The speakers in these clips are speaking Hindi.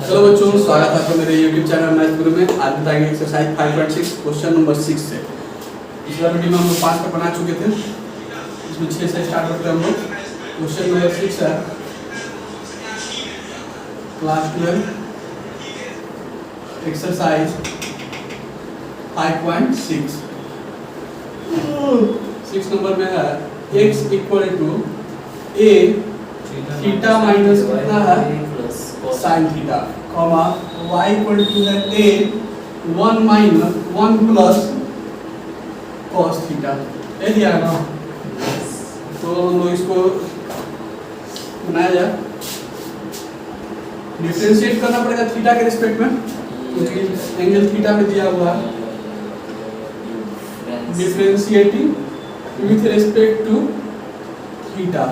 हेलो बच्चों, स्वागत है आपका मेरे YouTube चैनल मैथ गुरु में। आज बताएंगे एक्सरसाइज 5.6 क्वेश्चन नंबर 6 से। पिछला वीडियो में हम लोग 5 का बना चुके थे, इसमें 6 से स्टार्ट करते हैं हम लोग। क्वेश्चन नंबर 6 है क्लास 12 एक्सरसाइज 5.6। 6 नंबर में है x equal to a theta minus कितना है sine theta, comma y equal to है a 1 minus 1 plus cos theta. ये दिया है ना, तो हम लोग इसको बनाया जाए। डिफरेंशिएट करना पड़ेगा थीटा के रिस्पेक्ट में, क्योंकि एंगल थीटा में दिया हुआ है। Differentiating with respect to theta.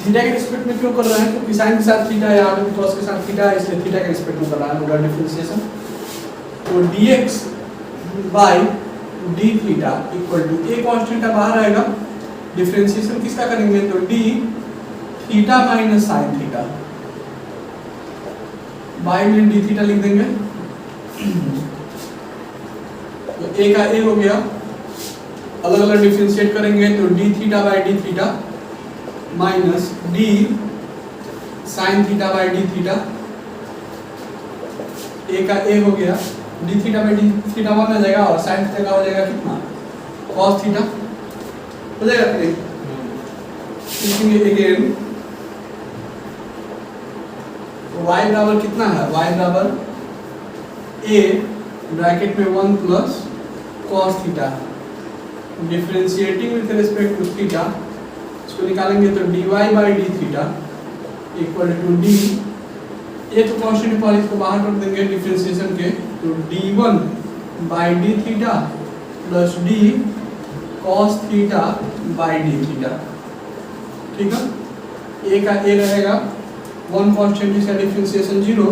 Theta के रिस्पेक्ट में क्यों कर रहे हैं? क्योंकि साइन के साथ थीटा है, यहाँ पे कॉस के साथ थीटा है, इसलिए थीटा के रिस्पेक्ट में कर रहा है होगा डिफरेंशिएशन। तो dx by d theta equal to a constant का बाहर आएगा, डिफरेंशिएशन किसका करेंगे तो d theta minus sine theta by में d थीटा लिख देंगे। तो a का a हो गया, अलग अलग डिफरेंशिएट करेंगे तो d theta by d theta minus d sign theta bye d theta. a का a हो गया, d theta by d theta 1 आ जाएगा और साइन थीटा का हो जाएगा कितना cos थीटा हो जाएगा। लिखेंगे अगेन y बराबर कितना है, y बराबर a ब्रैकेट में 1 plus cos theta, differentiating with respect to theta. इसको निकालेंगे तो dy by d theta equal to d, ये तो कांस्टेंट पर इसको बाहर कर देंगे डिफरेंशिएशन के, तो d1 by d theta plus d cos theta by d theta. ठीक है, a का a रहेगा 1 कांस्टेंट, इसका डिफरेंशिएशन 0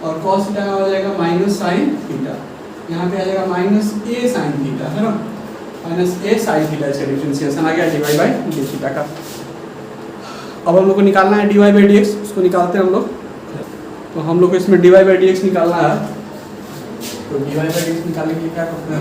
और cos थीटा हो जाएगा माइनस साइन थीटा, यहाँ पे आ जाएगा माइनस a साइन थीटा, है ना, माइनस a साइन थीटा। इसका डिफरेंशिएशन आ गया dy बाई डी थीटा का। अब हम लोग को निकालना है dy बाई dx, उसको निकालते हैं हम लोग। तो हम लोग को इसमें dy बाई dx निकालना है, तो dy बाई dx निकालने के लिए क्या करते हैं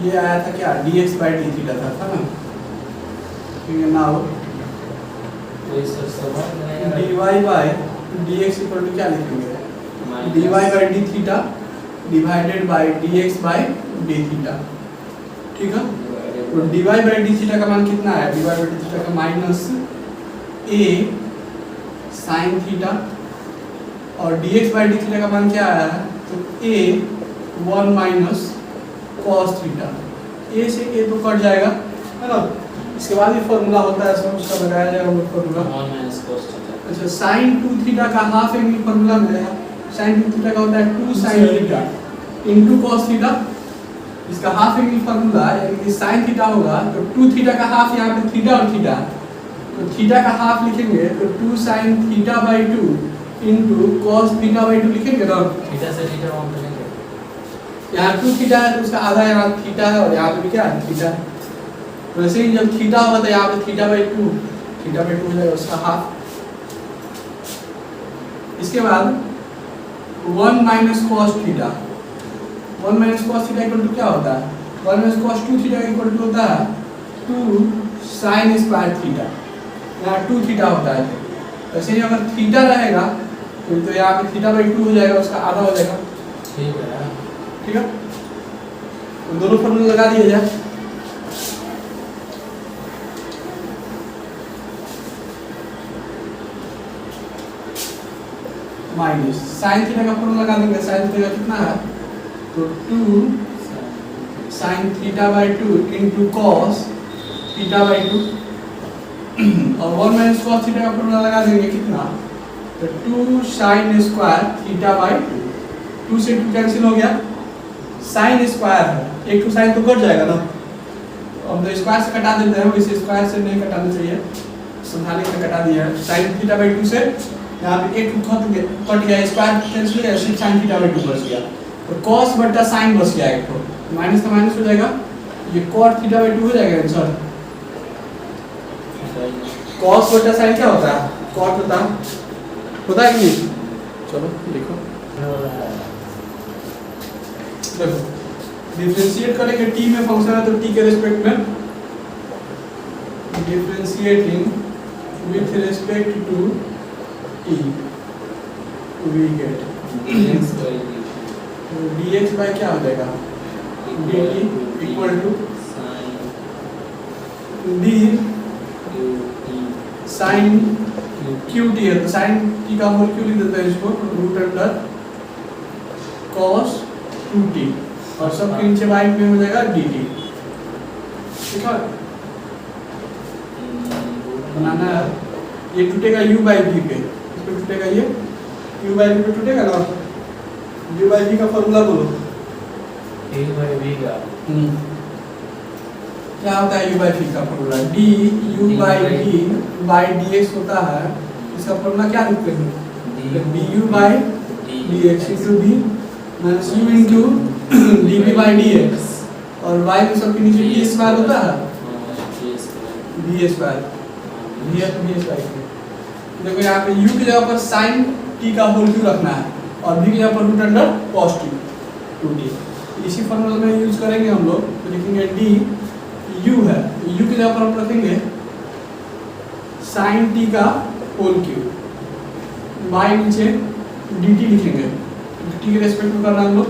ये आया था क्या dx बाई डी थीटा था ना, ठीक है। Now dy by dx equal to क्या लिखेंगे, dy by d theta divided by dx by d theta. ठीक है, तो dy बाई डी थीटा का मान कितना है, dy बाई डी थीटा का माइनस a साइन थीटा और dx बाई डी थीटा का मान क्या आया है तो a 1 minus cos theta. a से a तो कट जाएगा, है ना। इसके बाद ये फॉर्मूला होता है, सब उसका लगाया जाएगा वो फॉर्मूला 1 माइनस cos थीटा। अच्छा, sin 2 थीटा का हाफ एंगल फॉर्मूला मिलेगा। sin 2 थीटा का होता है 2 sin theta into cos theta. इसका हाफ एंगल फॉर्मूला यानी कि sin थीटा होगा तो 2 थीटा का हाफ, यहाँ पे थीटा और थीटा, तो थीटा का हाफ लिखेंगे तो 2 sin theta by 2 into cos theta by 2 लिखेंगे ना। थीटा से थीटा काउंट करेंगे, यहाँ 2 थीटा है तो उसका आधा यहाँ थीटा है और यहाँ पे भी क्या है थीटा है। वैसे ही जब थीटा होगा तो यहाँ पे थीटा बाई 2 हो जाएगा उसका हाफ। इसके बाद 1 minus cos theta, 1 minus cos theta equal to क्या होता है, 1 minus cos 2 theta equal to होता है 2 sin स्क्वायर थीटा, यहाँ 2 थीटा होता है। वैसे ही अगर थीटा रहेगा तो यहाँ पे थीटा बाई 2 हो जाएगा, उसका आधा हो जाएगा। ठीक है, ठीक है, तो दोनों फॉर्मूला लगा दिए जाए। माइनस साइन थीटा का फॉर्मूला लगा देंगे, साइन थीटा कितना है तो 2 sine theta by 2 into cos theta by 2 और 1 माइनस cos थीटा का फॉर्मूला लगा देंगे कितना तो 2 साइन स्क्वायर थीटा बाई 2 से 2 कैंसिल हो गया, साइन स्क्वायर है, एक टू साइन तो कट जाएगा ना, अब तो स्क्वायर से कटा देते हैं, वैसे स्क्वायर से नहीं कटाना चाहिए, संभालने से कटा दिया है। साइन थीटा बाई 2 से यहाँ पे एक कट गया, स्क्वायर कैंसिल हो गया, सिर्फ साइन थीटा बाई 2 बच गया। तो कॉस बट्टा साइन बच गया एक तो माइनस का माइनस हो जाएगा, ये कॉट थीटा बाई 2 हो जाएगा आंसर। कॉस बट्टा साइन क्या होता है? कॉट होता है कि नहीं? चलो लिखो, देखो डिफरेंशिएट करेंगे t में फंक्शन है तो t के रिस्पेक्ट में differentiating with respect to t we get dx by क्या हो जाएगा dt equal to d sin qt है तो sin t का होल क्यों लिख देते हैं इसको रूट अंडर cos 2t और सब के नीचे y में हो जाएगा dt। ठीक है, बनाना है ये टूटेगा u बाई v पे, इस पे टूटेगा ये u बाई v पे टूटेगा ना। u बाई v का फॉर्मूला बोलो। a by v का क्या होता है u बाई v का formula? d u by v by dx होता है, इसका फॉर्मूला क्या लिखते हैं? du by dx into v minus u into dv by dx और y में सबके नीचे t स्क्वायर होता है v स्क्वायर v स्क्वायर। देखो यहाँ पे u की जगह पर sin t का होल क्यों रखना है और v की जगह पर रूट अंडर cos 2t। इसी फॉर्मूला में यूज करेंगे हम लोग, तो लिखेंगे d u है तो u की जगह पर हम रखेंगे sin t का होल क्यूब, y नीचे dt लिखेंगे, t के रेस्पेक्ट में करना हम लोग,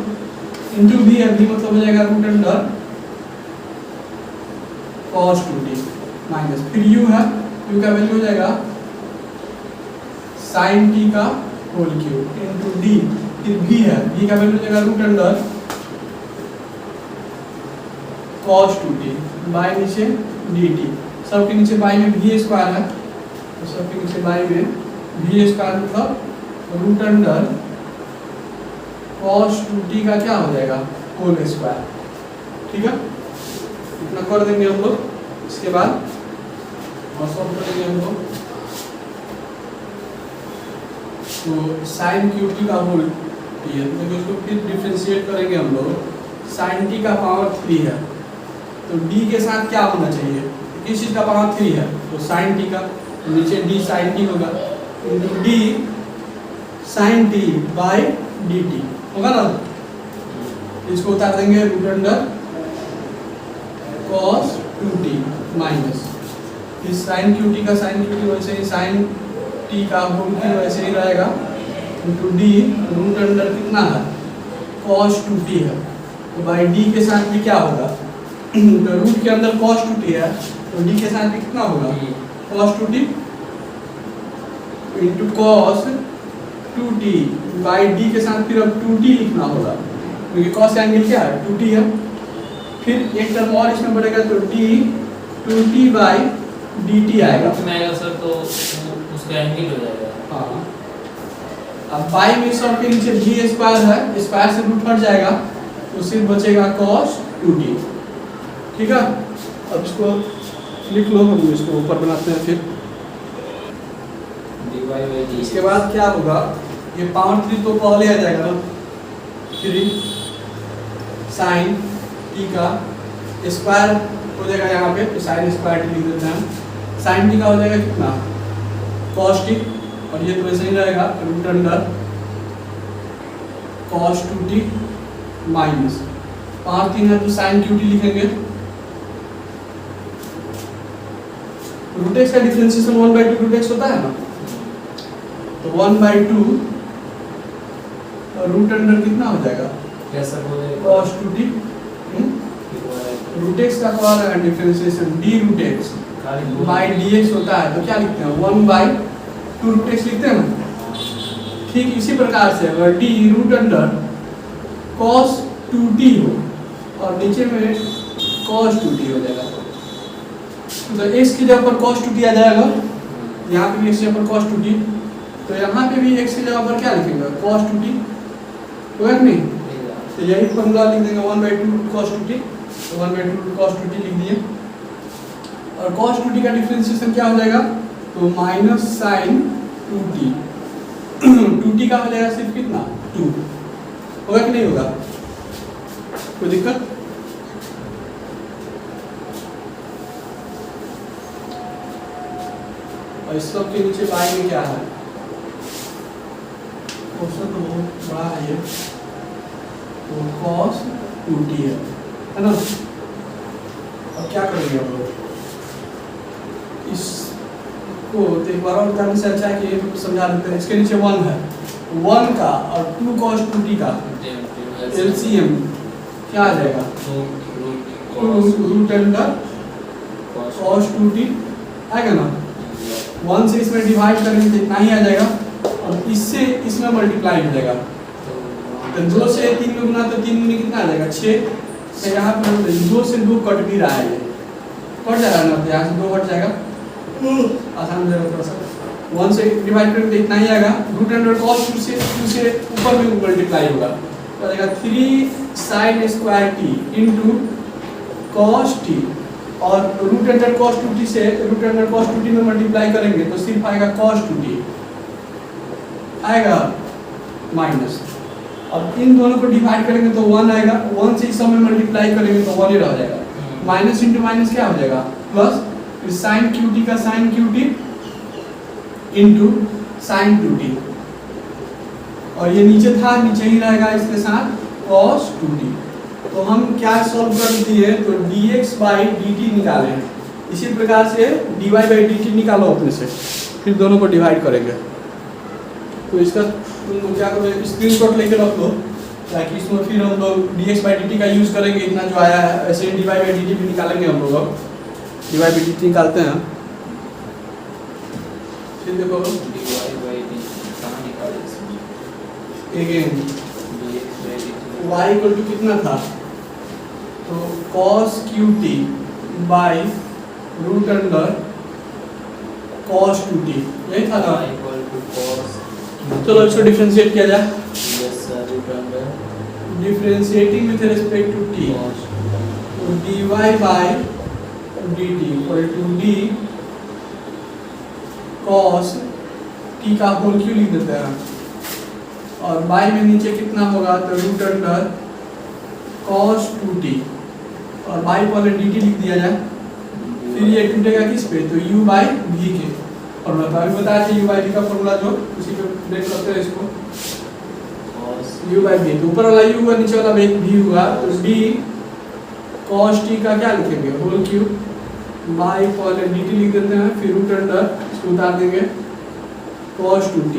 इंटू v है, v मतलब हो जाएगा root under cos 2t minus फिर u है, u का वैल्यू हो जाएगा sin t का होल क्यूब इंटू d, फिर v है, v का वैल्यू हो जाएगा root under cos 2t by नीचे dt, सबके नीचे बाई में v स्क्वायर है तो सबके नीचे बाई में v स्क्वायर मतलब रूट अंडर cos 2t का क्या हो जाएगा होल स्क्वायर। ठीक है, इतना कर देंगे हम लोग, इसके बाद और सब करेंगे हम लोग तो sin qt का होल ये तो इसको फिर डिफरेंशिएट करेंगे हम लोग, sin t का पावर 3 है तो d के साथ क्या होना चाहिए, किस चीज का पावर 3 है तो sin t का, नीचे d sin t होगा into d sin t by dt होगा ना। इसको उतार देंगे root under cos 2t minus फिर sin qt का sin qt वैसे ही sin t का होल क्यूब वैसे ही रहेगा इंटू d रूट अंडर कितना है cos 2t है तो बाई d के साथ भी क्या होगा तो रूट के अंदर cos 2t है तो d के साथ भी कितना होगा cos 2t into cos 2t by d के साथ फिर अब 2t लिखना होगा क्योंकि cos एंगल क्या है 2t है, फिर एक टर्म और इसमें बढ़ेगा तो d 2t बाई dt आएगा उसमें आएगा सर तो उसका एंगल हो जाएगा। हाँ, अब बाई में सब के नीचे v स्क्वायर है, स्क्वायर से रूट हट जाएगा तो सिर्फ बचेगा cos 2t। ठीक है, अब इसको लिख लो, हम इसको ऊपर बनाते हैं फिर इसके बाद क्या होगा ये पावर 3 तो पहले आ जाएगा ना, 3 sin t का स्क्वायर हो जाएगा यहाँ पे तो sin स्क्वायर t लिख देते हैं, sin t का हो जाएगा कितना cos t और ये तो वैसे ही रहेगा root under cos 2t minus power 3 है तो sin qt लिखेंगे, रूट x का डिफरेंशिएशन 1/2 रूट x होता है ना तो 1/2 रूट अंडर कितना हो जाएगा कैसा बोलेगा cos 2t रूट x का क्या है differentiation d root x by dx होता है तो क्या लिखते हैं 1/2 रूट x लिखते हैं ना। ठीक इसी प्रकार से अगर d root under cos 2t हो और नीचे में cos 2t हो जाएगा तो x की जगह पर cos 2t आ जाएगा, यहाँ पे भी x की जगह पर cos 2t तो यहाँ पे भी x की जगह पर क्या लिखेंगे cos 2t होगा कि नहीं, तो यही फॉर्मूला लिख देंगे 1/2 cos 2t तो 1/2 cos 2t लिख दिए और cos 2t का डिफरेंशिएशन क्या हो जाएगा तो माइनस sin 2t 2t का हो जाएगा सिर्फ कितना 2 होगा कि नहीं होगा? कोई दिक्कत? और इस सब के नीचे y में क्या है? क्वेश्चन तो बहुत बड़ा है ये, तो cos 2t है ना? अब क्या करेंगे हम लोग इसको? तो एक बार और करने से अच्छा है कि ये तो समझा देते हैं। इसके नीचे 1 है, 1 का और 2 cos 2t का LCM क्या आ जाएगा? रूट अंडर cos 2t आएगा ना? 1 से इसमें डिवाइड करेंगे तो इतना ही आ जाएगा, और इससे इसमें मल्टीप्लाई हो जाएगा। तो 2 से 3 में गुना तो 3 में कितना आ जाएगा? 6। तो यहाँ पर 2 से 2 कट भी रहा है, ये कट जाएगा ना, तो यहाँ से 2 हट जाएगा, आसान हो जाएगा थोड़ा सा। 1 से डिवाइड करेंगे तो इतना ही आएगा। रूट अंडर cos 2 से ऊपर में मल्टीप्लाई होगा, तो आ जाएगा 3 sin square t into cos t, और रूट अंडर cos 2t से रूट अंडर cos 2t में मल्टीप्लाई करेंगे तो सिर्फ आएगा cos 2t आएगा माइनस। अब इन दोनों को डिवाइड करेंगे तो 1 आएगा, 1 से इस सब में मल्टीप्लाई करेंगे तो 1 ही रह जाएगा। माइनस इंटू माइनस क्या हो जाएगा? प्लस, फिर sin qt का sin qt into sin 2t, और ये नीचे था, नीचे ही रहेगा इसके साथ cos 2t। तो हम क्या सॉल्व कर दिए? तो dx बाई dt निकाले। इसी प्रकार से dy बाई dt निकालो अपने से, फिर दोनों को डिवाइड करेंगे। तो इसका तुम क्या करो, स्क्रीनशॉट लेके रख लो, ताकि इसमें फिर हम लोग dx बाई dt का यूज़ करेंगे। इतना जो आया है ऐसे ही dy बाई dt भी निकालेंगे हम लोग। अब dy बाई dt निकालते हैं, फिर देखो अगेन y इक्वल टू कितना था? तो cos qt by root under cos 2t, यही था ना? चलो इसको डिफरेंशिएट किया जाए। Differentiating with respect to t, तो dy by dt equal to d cos t का होल क्यों लिख देते हैं, और y में नीचे कितना होगा? तो रूट अंडर cos 2t, और y पर dt लिख दिया जाए। फिर ये टूटेगा किस पे? तो u बाई v के, और मैं अभी बताया था u बाई v का फॉर्मूला, जो उसी पे देख सकते हैं इसको, u बाई v। तो ऊपर वाला u हुआ, नीचे वाला v हुआ, तो d cos t का क्या लिखेंगे? होल क्यूब बाई पर dt लिख देते हैं, फिर रूट अंडर इसको उतार देंगे cos 2t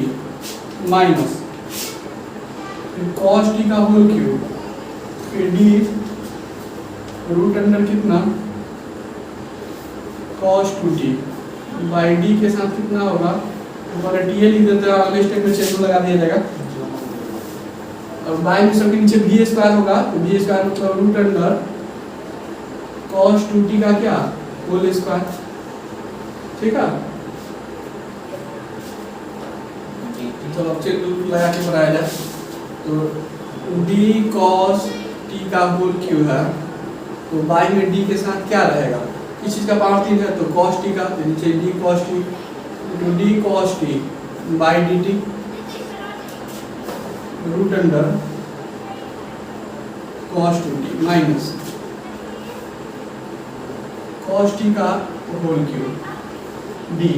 minus cos t का होल क्यूब, फिर d रूट अंडर कितना? cos 2t बाई d के साथ कितना होगा? ऊपर डी लिख देते हैं, अगले स्टेप में चेक लगा दिया जाएगा। और बाई में सबके नीचे v स्क्वायर होगा, तो v स्क्वायर मतलब रूट अंडर cos 2t का क्या? Whole square. ठीक है, चलो अब चेक लगा के बनाया जाए। तो d cos t का होल क्यूब है, तो बाई में d के साथ क्या रहेगा? किस चीज़ का पावर 3 है? तो cos t का, तो नीचे d cos t, तो d cos t by dt root under cos 2t minus cos t का whole cube d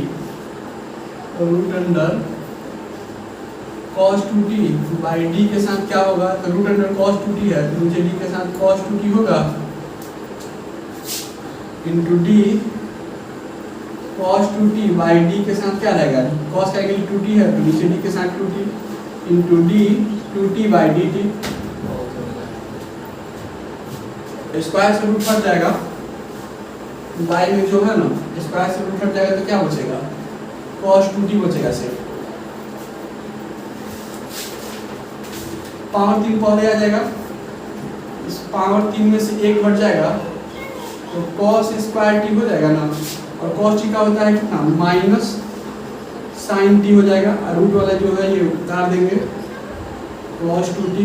root under cos 2t by d के साथ क्या होगा? तो रूट अंडर cos 2t है, तो नीचे d के साथ cos 2t होगा, into d cos 2t by d के साथ क्या रहेगा? cos का एंगल 2t है, तो नीचे d के साथ 2t into d 2t by dt। Square से रूट हट जाएगा, बाई में जो है ना स्क्वायर से रूट हट जाएगा, तो क्या बचेगा? cos 2t बचेगा सिर्फ। पावर 3 पहले आ जाएगा, इस पावर 3 में से 1 घट जाएगा, तो cos स्क्वायर t हो जाएगा ना, और cos t का होता है कितना? माइनस sin t हो जाएगा, और रूट वाला जो है ये उतार देंगे cos 2t।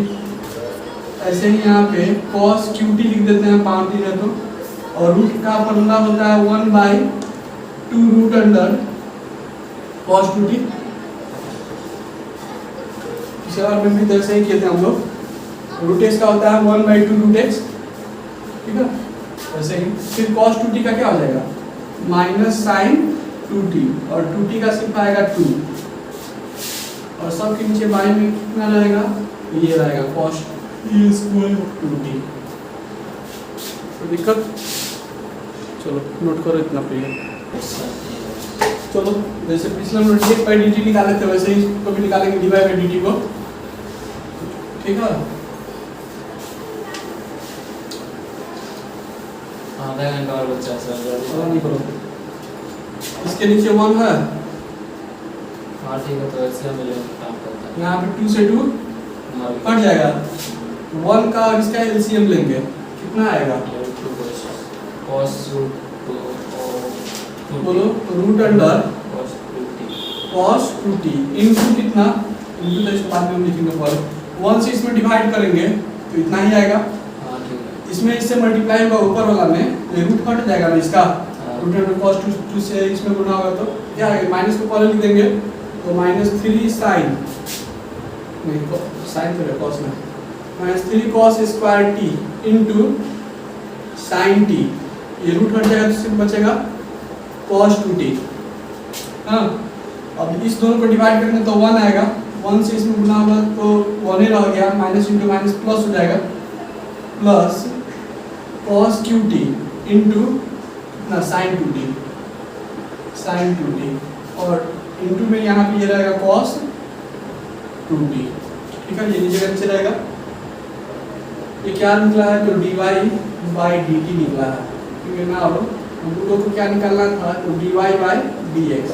ऐसे ही यहाँ पे cos qt लिख देते हैं, पावर 3 है तो, और रूट का फॉर्मूला होता है 1/2 रूट अंडर cos 2t। पिछले बार में भी ऐसे ही किए थे हम लोग। रूट एक्स का होता है 1/2 रूट एक्स, ठीक है। वैसे ही फिर cos 2t का क्या हो जाएगा माइनस साइन 2t, और 2t का सिर्फ आएगा 2, और सब के नीचे बाई में कितना रहेगा, ये रहेगा cos e स्क्वायर 2t। तो दिक्कत, चलो नोट करो इतना पे। चलो जैसे पिछले हम dx/dt निकाले थे वैसे ही इसको भी निकालेंगे dy/dt को, ठीक है। आधा घंटा और बच्चा सर चलो नहीं करो, इसके नीचे 1 है, हाँ ठीक है, तो ऐसे मिलेगा काम करता है। यहाँ पे 2 से 2 कट जाएगा, 1 का और इसका एलसीएम लेंगे, कितना आएगा cos बोलो, root under cos 2t into कितना, इनटू तो इसको बाद में हम लिखेंगे पर 1 से इसमें डिवाइड करेंगे तो इतना ही आएगा। हाँ ठीक है, इसमें इससे मल्टीप्लाई होगा ऊपर वाला में, तो रूट कट जाएगा ना इसका, रूट अंडर cos 2 से इसमें गुना होगा तो क्या आएगा, माइनस को पहले लिख देंगे तो -3 sin, नहीं साइन तो cos में, -3 cos square t into sin t, ये रूट हट जाएगा तो सिर्फ बचेगा cos 2t। हाँ, अब इस दोनों को डिवाइड करेंगे तो 1 आएगा, 1 से इसमें गुना होगा तो 1 ही रह गया, माइनस इंटू माइनस प्लस हो जाएगा, प्लस cos qt इंटू ना sin 2t, sin 2t, और इंटू में यहाँ पे ये रहेगा cos 2t, ठीक है। ये नीचे का नीचे रहेगा, ये क्या निकला है तो dy/dt निकला है, ठीक है ना। अब हम लोगों को क्या निकालना था तो dy/dx,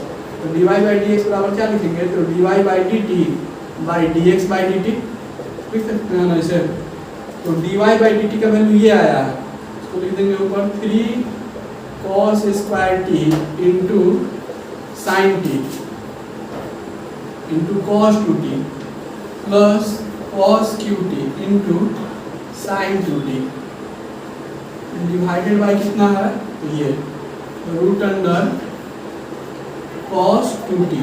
तो dy/dx बराबर क्या लिखेंगे तो dy/dt/dx/dt, लिख सकते हैं ना इसे। तो dy/dt का वैल्यू ये आया है, इसको लिख देंगे ऊपर 3 cos square t into sin t into cos 2t plus cos qt into sin 2t divided by कितना है तो ये root under cos 2t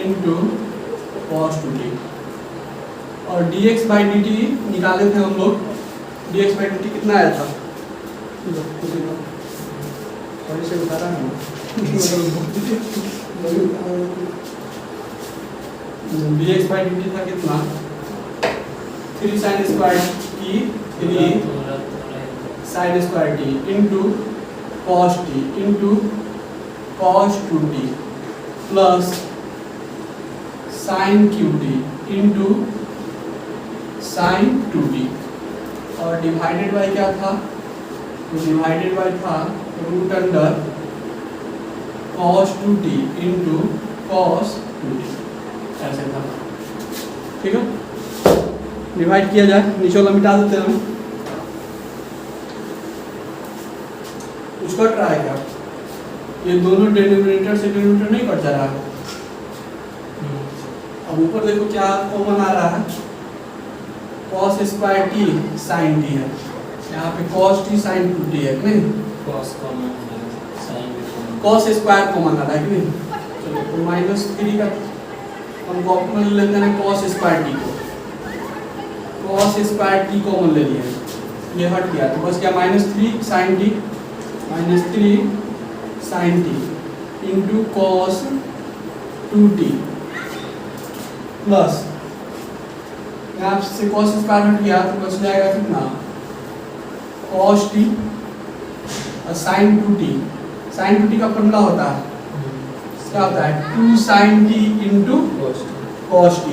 into cos 2t, और dx/dt निकाले थे हम लोग, dx/dt कितना आया था, थोड़ी से बता रहा हूँ dx/dt था कितना 3 sin square t 3 sin square t into cos t into cos 2t plus sin qt into sin 2t, और डिवाइडेड बाय क्या था तो डिवाइडेड बाय था root under cos 2t into cos 2t, ऐसे था, ठीक है। डिवाइड किया जाए, नीचे वाला मिटा देते हैं हम, कुछ कट रहा है क्या, ये दोनों डिनोमिनेटर से डिनोमिनेटर नहीं कट जा रहा है। अब ऊपर देखो क्या कॉमन आ रहा है, cos square t sin t है, यहाँ पे cos t sin 2t है कि नहीं, cos कॉमन है, sin भी कॉमन, cos स्क्वायर कॉमन आ रहा है कि नहीं। चलो तो -3 का हम कॉमन ले लेते हैं cos स्क्वायर t को, cos स्क्वायर t कॉमन ले लिए, ये हट गया तो बस क्या -3 sin t, -3 sin t into cos 2t plus यहाँ से cos स्क्वायर हट गया तो बच जाएगा कितना cos t और sin 2t, sin 2t का फॉर्मूला होता है क्या होता है 2 sin t into cos t,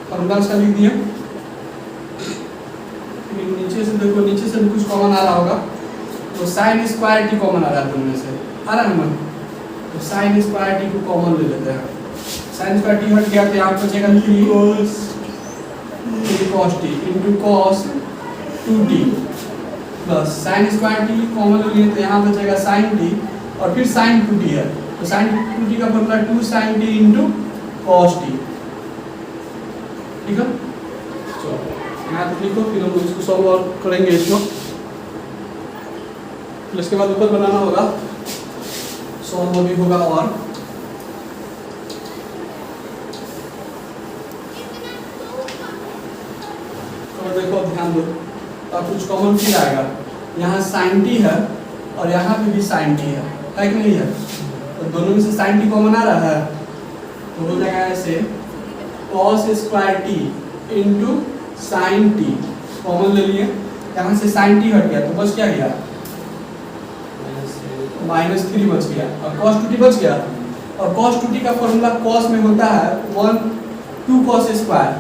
formula उसका लिख दिया। नीचे से देखो, नीचे से भी कुछ कॉमन आ रहा होगा तो sin स्क्वायर t कॉमन आ रहा है, दोनों में से आ रहा है ना, तो sin स्क्वायर t को कॉमन ले लेते हैं, sin स्क्वायर t हट गया तो यहाँ बचेगा 3 cos t into cos 2t plus sin square t common ले लिए तो यहाँ बचेगा sin t और फिर sin 2t है, तो sin 2t का formula 2 sin t into cos t, ठीक है। चलो यहाँ तक लिखो, फिर हम इसको सॉल्व और करेंगे इसको, फिर इसके बाद ऊपर बनाना होगा, सॉल्व भी होगा। और ध्यान दो, तो कुछ कॉमन फिर आएगा। यहाँ साइन टी है और यहाँ पे भी साइन टी है कि नहीं है? तो दोनों में से साइन टी कॉमन आ रहा है, तो हो जाएगा ऐसे cos square T into sine T, common ले लिए, यहाँ से साइन टी हट गया तो बच क्या गया? -3 बच गया, और cos 2t बच गया। और cos 2t का फॉर्मूला cos में होता है 2 cos स्क्वायर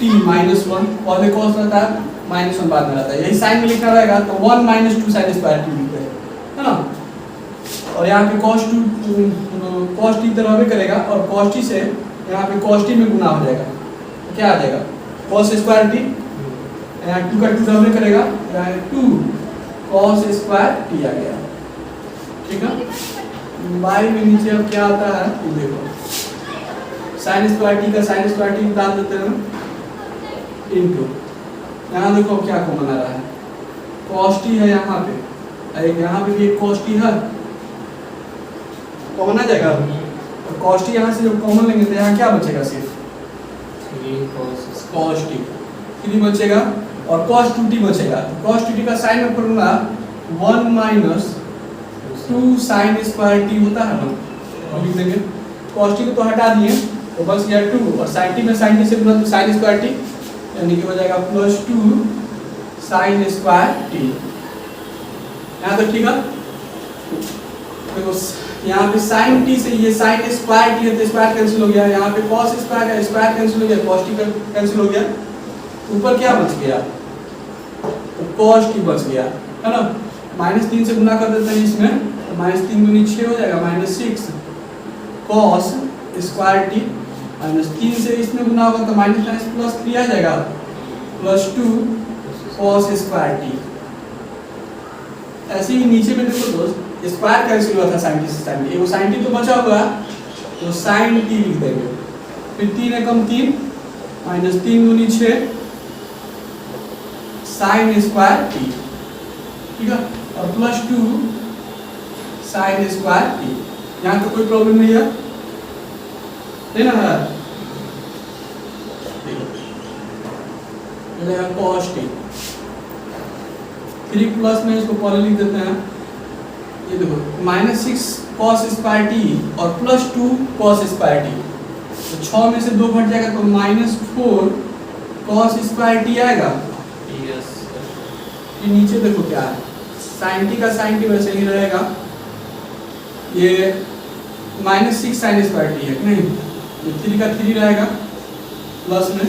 t -1, पहले cos रहता है -1 बाद में रहता है, यही साइन में लिखना रहेगा तो 1 - 2 sin स्क्वायर t लिखते हैं, है ना। और यहाँ पे cos t तो रहबे करेगा, और cos t से यहाँ पे cos t में गुना हो जाएगा, तो क्या आ जाएगा? cos स्क्वायर t, यहाँ 2 का 2 रहबे करेगा, यहाँ 2 cos स्क्वायर t आ गया, ठीक है। y में नीचे अब क्या आता है ये देखो, sin स्क्वायर t का sin स्क्वायर t डाल देते हैं इनटू, यहाँ देखो क्या कॉमन आ रहा है, cos t है यहाँ पे, यहाँ पे भी एक cos t है, कॉमन आ जाएगा। और cos t यहाँ से जब कॉमन लेंगे तो यहाँ क्या बचेगा? सिर्फ cos t 3 बचेगा, और cos 2t बचेगा। तो cos 2t का साइन में फॉर्मूला 1 - 2 sin स्क्वायर t होता है ना, तो लिख देंगे। cos t को तो हटा दिए तो बस गया 2, और sin t में sin t से गुना तो sin स्क्वायर t, यानी कि हो जाएगा +2 sin स्क्वायर t। यहाँ तक ठीक है। देखो यहाँ पे sin t से ये sin स्क्वायर t है तो स्क्वायर कैंसिल हो गया, यहाँ पे cos स्क्वायर का स्क्वायर कैंसिल हो गया, cos t कैंसिल हो गया, ऊपर क्या बच गया? तो cos t बच गया, है ना। -3 से गुना कर देते हैं इसमें, तो -3 × 6 हो जाएगा -6 cos स्क्वायर t, -3 से इसमें गुना होगा तो -3 आ जाएगा, +2 cos स्क्वायर t। ऐसे ही नीचे में देखो दोस्त, स्क्वायर कैंसिल हुआ था sin t से sin t, वो sin t तो बचा हुआ तो sin t लिख देंगे, फिर 3 एकम 3 -3 × 6 sin स्क्वायर t, ठीक है, और +2 sin स्क्वायर t। यहाँ तो कोई प्रॉब्लम नहीं है, नहीं ना है? देखो cos t 3 प्लस में इसको पहले लिख देते हैं, ये देखो -6 cos स्क्वायर t और +2 cos स्क्वायर t, तो 6 में से 2 घट जाएगा तो -4 cos स्क्वायर t आएगा। यस, ये नीचे देखो क्या है, sin t का sin t वैसे ही रहेगा, ये -6 sin स्क्वायर t है कि नहीं, ये 3 का 3 रहेगा प्लस में,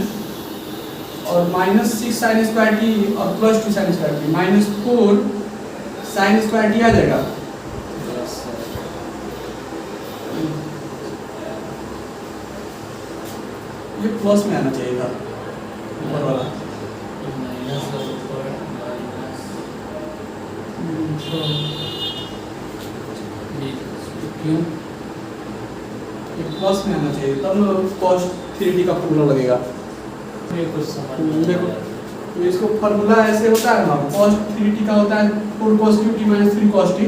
और -6 sin स्क्वायर t और +2 sin square t, -4 sin square t आ जाएगा। ये प्लस में आना चाहिए था ऊपर वाला, क्यों? ये प्लस में आना चाहिए, तब ना cos 3t का फॉर्मूला लगेगा। कुछ समझ देखो तो इसको फॉर्मूला ऐसे होता है ना, cos 3t का होता है 4 cos t -3 cos t,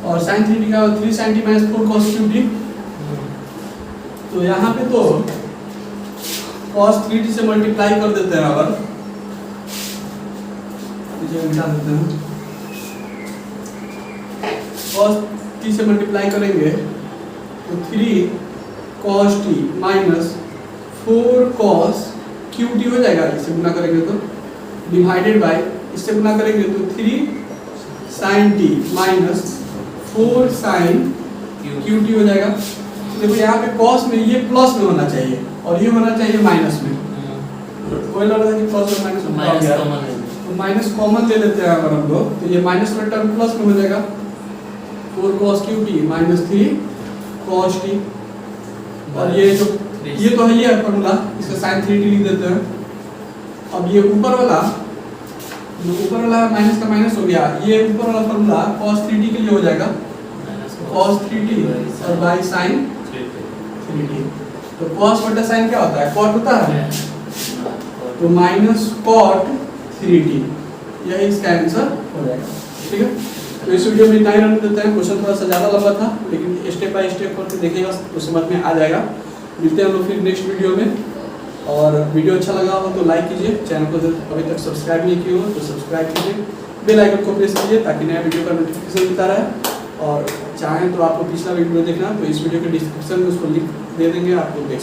और sin 3t का 3 sin t -4 cos t। तो यहाँ पे तो cos 3t से मल्टीप्लाई कर देते हैं, अगर मिटा देते हैं, cos t से मल्टीप्लाई करेंगे तो 3 cos t -4 cos qt हो जाएगा, इससे गुना करेंगे तो, डिवाइडेड बाय, इससे गुना करेंगे तो 3 sin t -4 sin qt हो जाएगा। देखो यहाँ पे cos में ये प्लस में होना चाहिए और ये होना चाहिए माइनस में, कोई लग रहा है कि प्लस और माइनस में, तो माइनस कॉमन ले लेते हैं अगर हम लोग, तो ये माइनस वाला टर्म प्लस में हो जाएगा, 4 cos qt -3 cos t, और ये जो ये तो है ये फॉर्मूला, इसका sin 3t लिख देते हैं। अब ये ऊपर वाला माइनस का माइनस हो गया, ये ऊपर वाला फॉर्मूला cos 3t के लिए हो जाएगा cos 3t और बाय sin 3t। तो cos बटा sin क्या होता है? cot होता है, तो -cot 3t, यही इसका आंसर हो जाएगा। ठीक है, तो इस वीडियो में इतना ही रहने देते हैं। क्वेश्चन थोड़ा सा ज़्यादा लंबा था, लेकिन स्टेप बाय स्टेप करके देखिएगा तो समझ में आ जाएगा। मिलते हैं हम लोग फिर नेक्स्ट वीडियो में। और वीडियो अच्छा लगा हो तो लाइक कीजिए, चैनल को अभी तक सब्सक्राइब नहीं किए हो तो सब्सक्राइब कीजिए, बेल आइकन को प्रेस कीजिए ताकि नया वीडियो का नोटिफिकेशन मिलता रहे। और चाहें तो आपको पिछला वीडियो देखना तो इस वीडियो के डिस्क्रिप्शन में उसको लिंक दे देंगे, आप लोग देख सकते हैं।